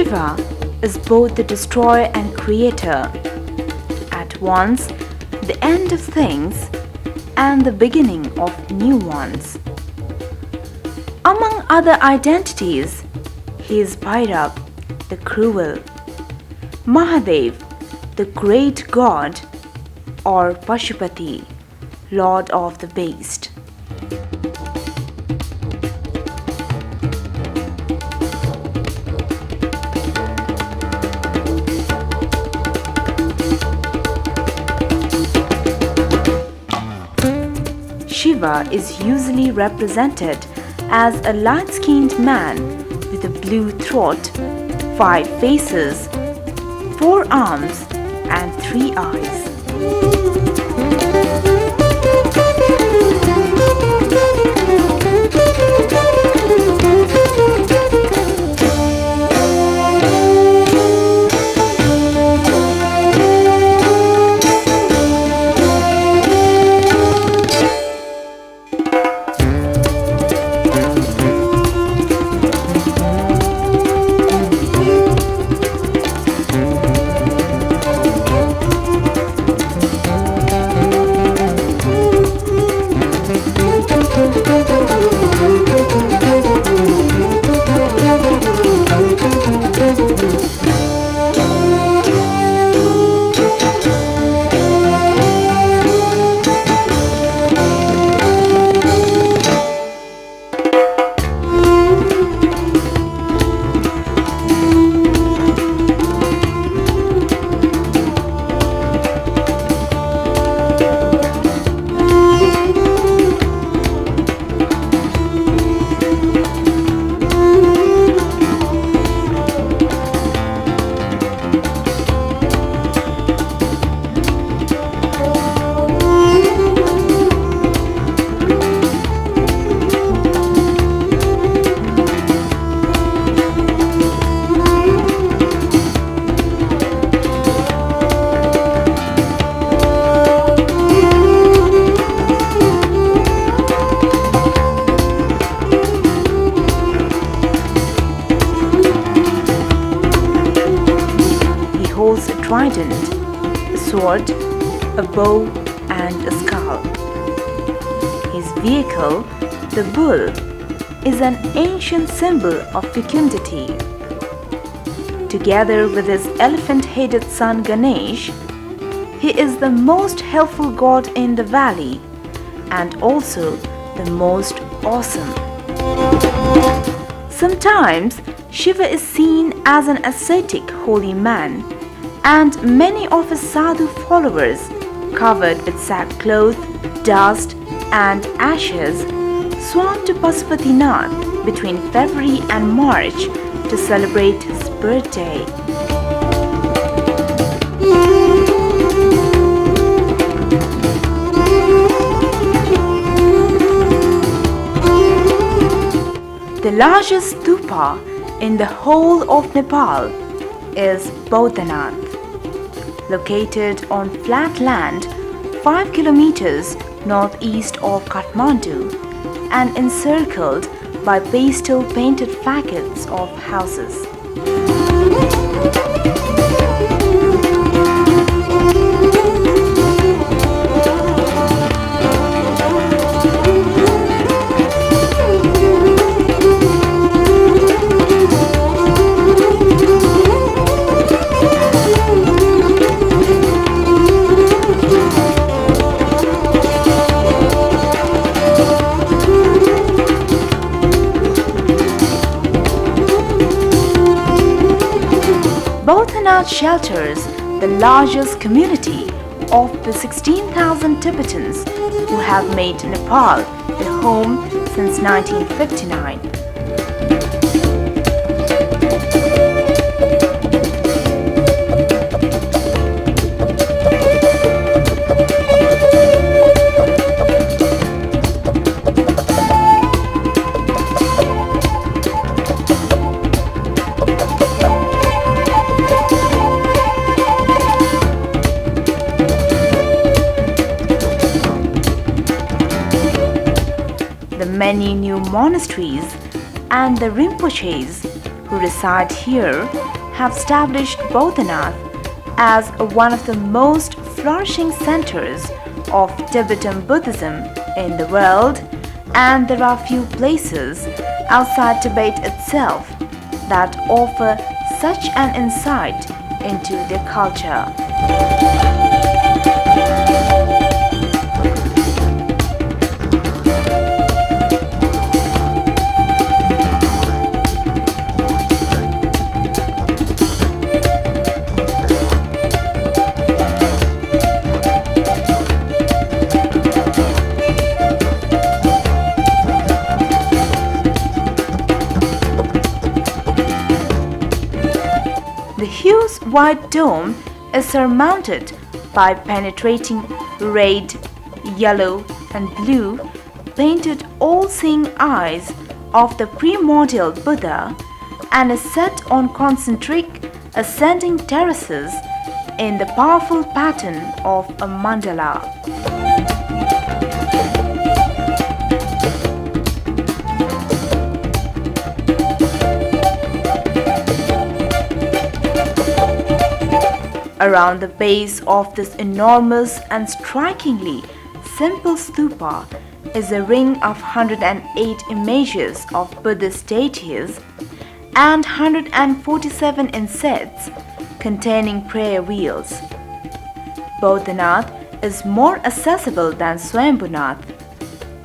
Shiva is both the destroyer and creator, at once the end of things and the beginning of new ones. Among other identities, he is Bhairav, the cruel, Mahadev, the great god, or Pashupati, lord of the beast. Shiva is usually represented as a light-skinned man with a blue throat, 5 faces, 4 arms, and 3 eyes. Holds a trident, a sword, a bow, and a skull. His vehicle, the bull, is an ancient symbol of fecundity. Together with his elephant-headed son Ganesh, he is the most helpful god in the valley and also the most awesome. Sometimes Shiva is seen as an ascetic holy man, and many of his sadhu followers, covered with sackcloth, dust, and ashes, swarm to Pasupatinath between February and March to celebrate his birthday. The largest stupa in the whole of Nepal is Bodhanath, located on flat land 5 kilometers northeast of Kathmandu and encircled by pastel painted facades of houses. Bodhanath shelters the largest community of the 16,000 Tibetans who have made Nepal their home since 1959. The many new monasteries and the Rinpoches who reside here have established Bodhanath as one of the most flourishing centers of Tibetan Buddhism in the world, and there are few places outside Tibet itself that offer such an insight into their culture. The huge white dome is surmounted by penetrating red, yellow, and blue painted all-seeing eyes of the primordial Buddha and is set on concentric ascending terraces in the powerful pattern of a mandala. Around the base of this enormous and strikingly simple stupa is a ring of 108 images of Buddhist deities and 147 insets containing prayer wheels. Bodhanath is more accessible than Swayambhunath.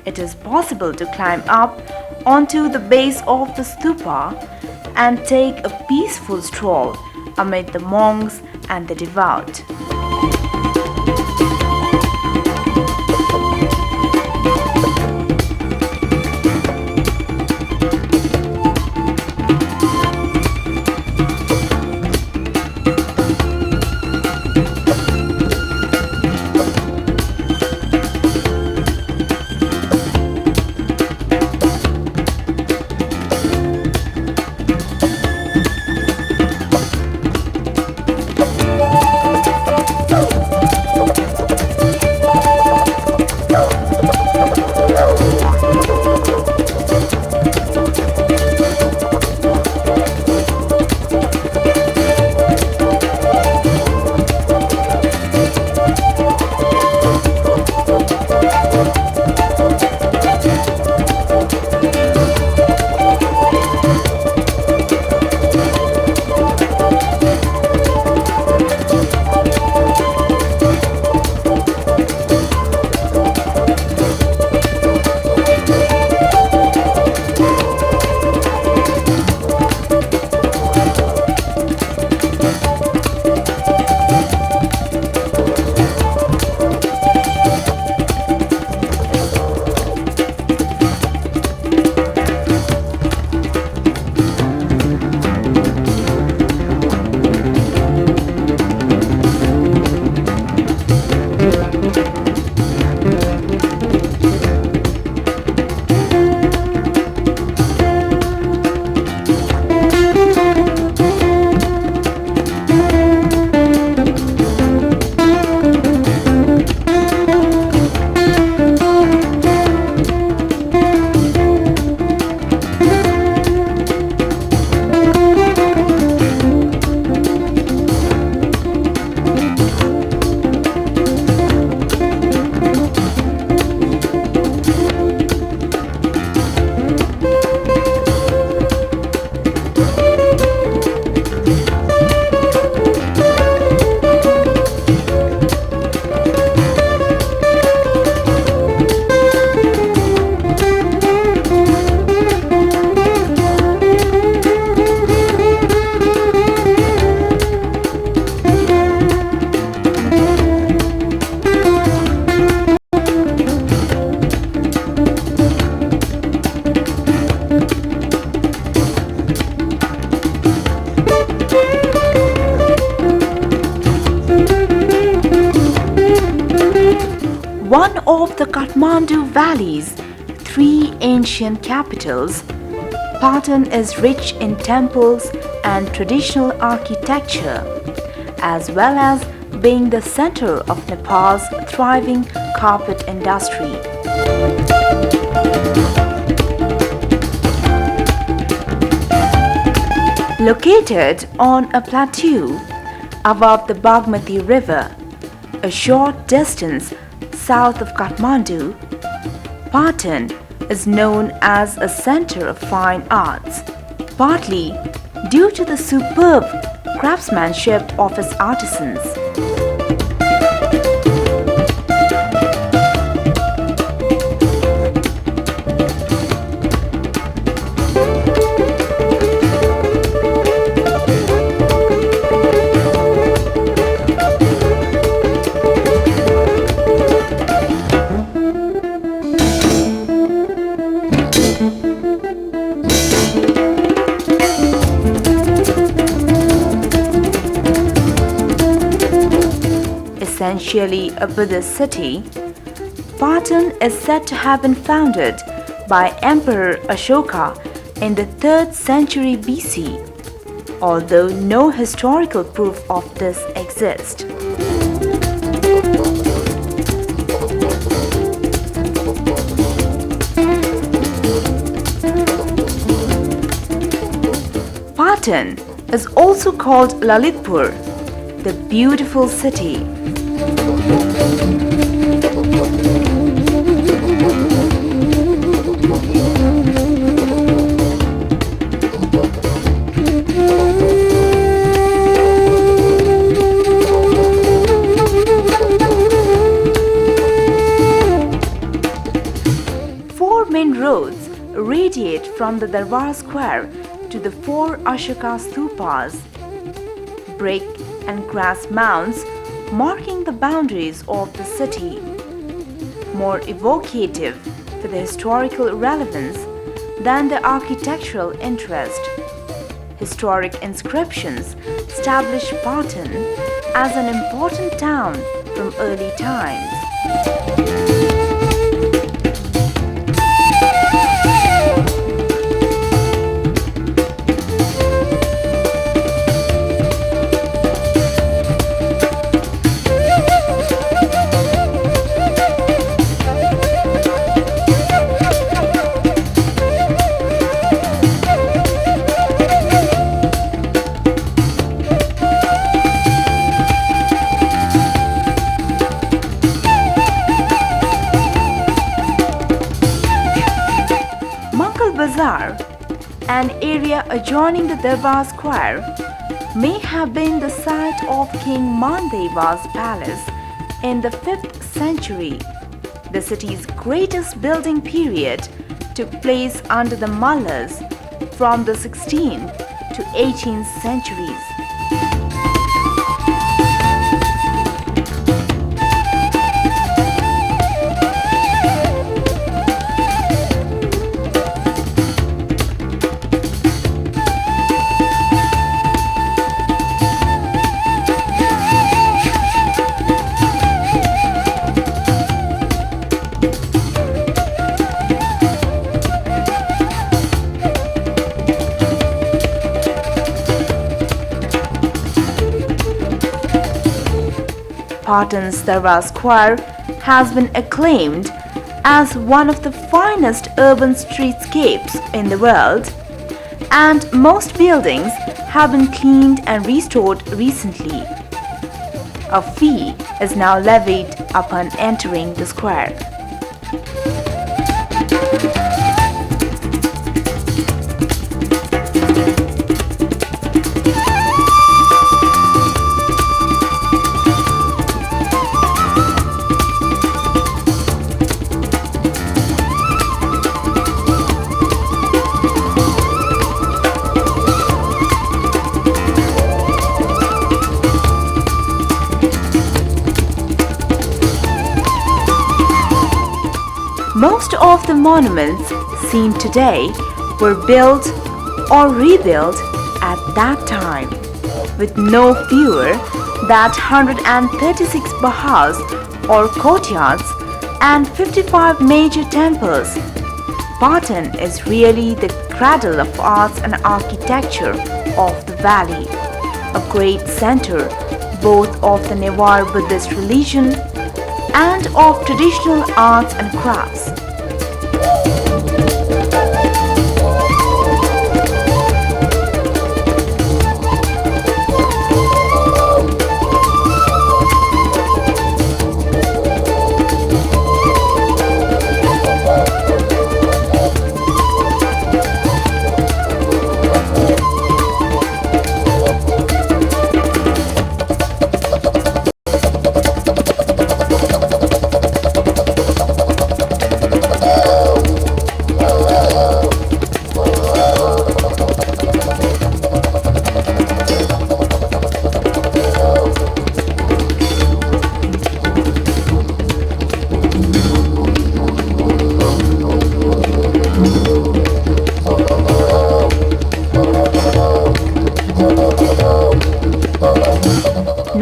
It is possible to climb up onto the base of the stupa and take a peaceful stroll amid the monks and the devout. One of the Kathmandu Valley's three ancient capitals, Patan is rich in temples and traditional architecture, as well as being the center of Nepal's thriving carpet industry. Located on a plateau above the Bagmati River, a short distance south of Kathmandu, Patan is known as a center of fine arts, partly due to the superb craftsmanship of its artisans. Essentially a Buddhist city, Patan is said to have been founded by Emperor Ashoka in the 3rd century BC, although no historical proof of this exists. Patan is also called Lalitpur, the beautiful city. Four main roads radiate from the Darbar Square to the 4 Ashoka stupas, brick and grass mounds marking the boundaries of the city. More evocative for the historical relevance than the architectural interest, historic inscriptions establish Patan as an important town from early times. Bazaar, an area adjoining the Darbar Square, may have been the site of King Mandeva's palace in the 5th century. The city's greatest building period took place under the Mallas from the 16th to 18th centuries. Patan's Darbar Square has been acclaimed as one of the finest urban streetscapes in the world, and most buildings have been cleaned and restored recently. A fee is now levied upon entering the square. Most of the monuments seen today were built or rebuilt at that time, with no fewer than 136 bahars or courtyards and 55 major temples. Patan is really the cradle of arts and architecture of the valley, a great center both of the Newar Buddhist religion and of traditional arts and crafts.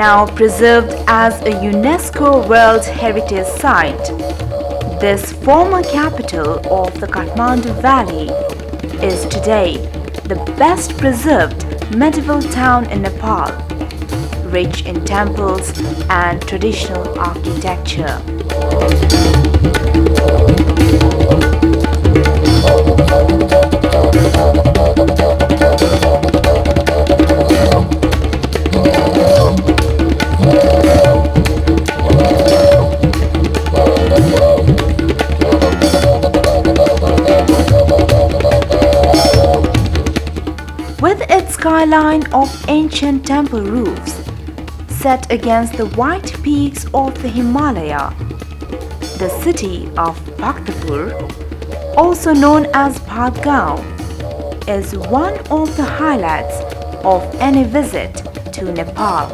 now preserved as a UNESCO World Heritage Site. This former capital of the Kathmandu Valley is today the best preserved medieval town in Nepal, rich in temples and traditional architecture. With its skyline of ancient temple roofs set against the white peaks of the Himalaya, the city of Bhaktapur, also known as Bhatgaon, is one of the highlights of any visit to Nepal.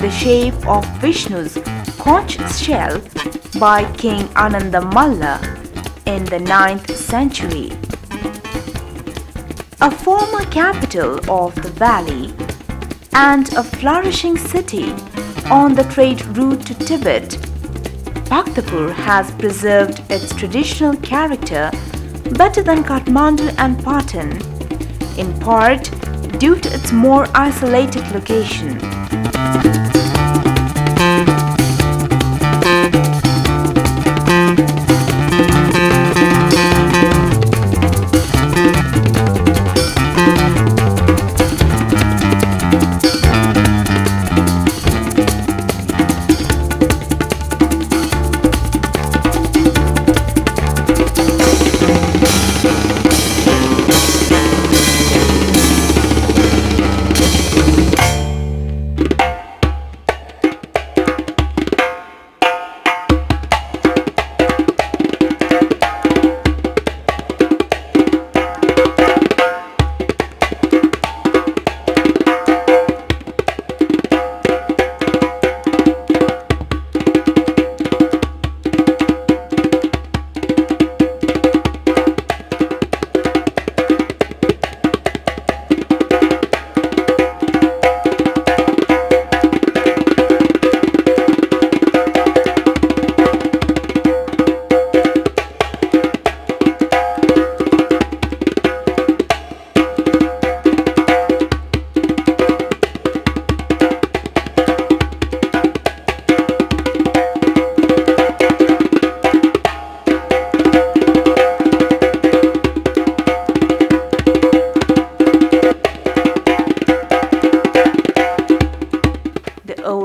Shape of Vishnu's conch shell by King Ananda Malla in the 9th century. A former capital of the valley and a flourishing city on the trade route to Tibet, Bhaktapur has preserved its traditional character better than Kathmandu and Patan, in part due to its more isolated location.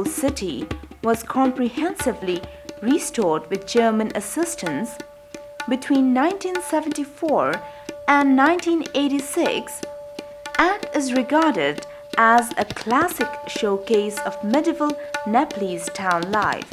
City was comprehensively restored with German assistance between 1974 and 1986 and is regarded as a classic showcase of medieval Nepalese town life.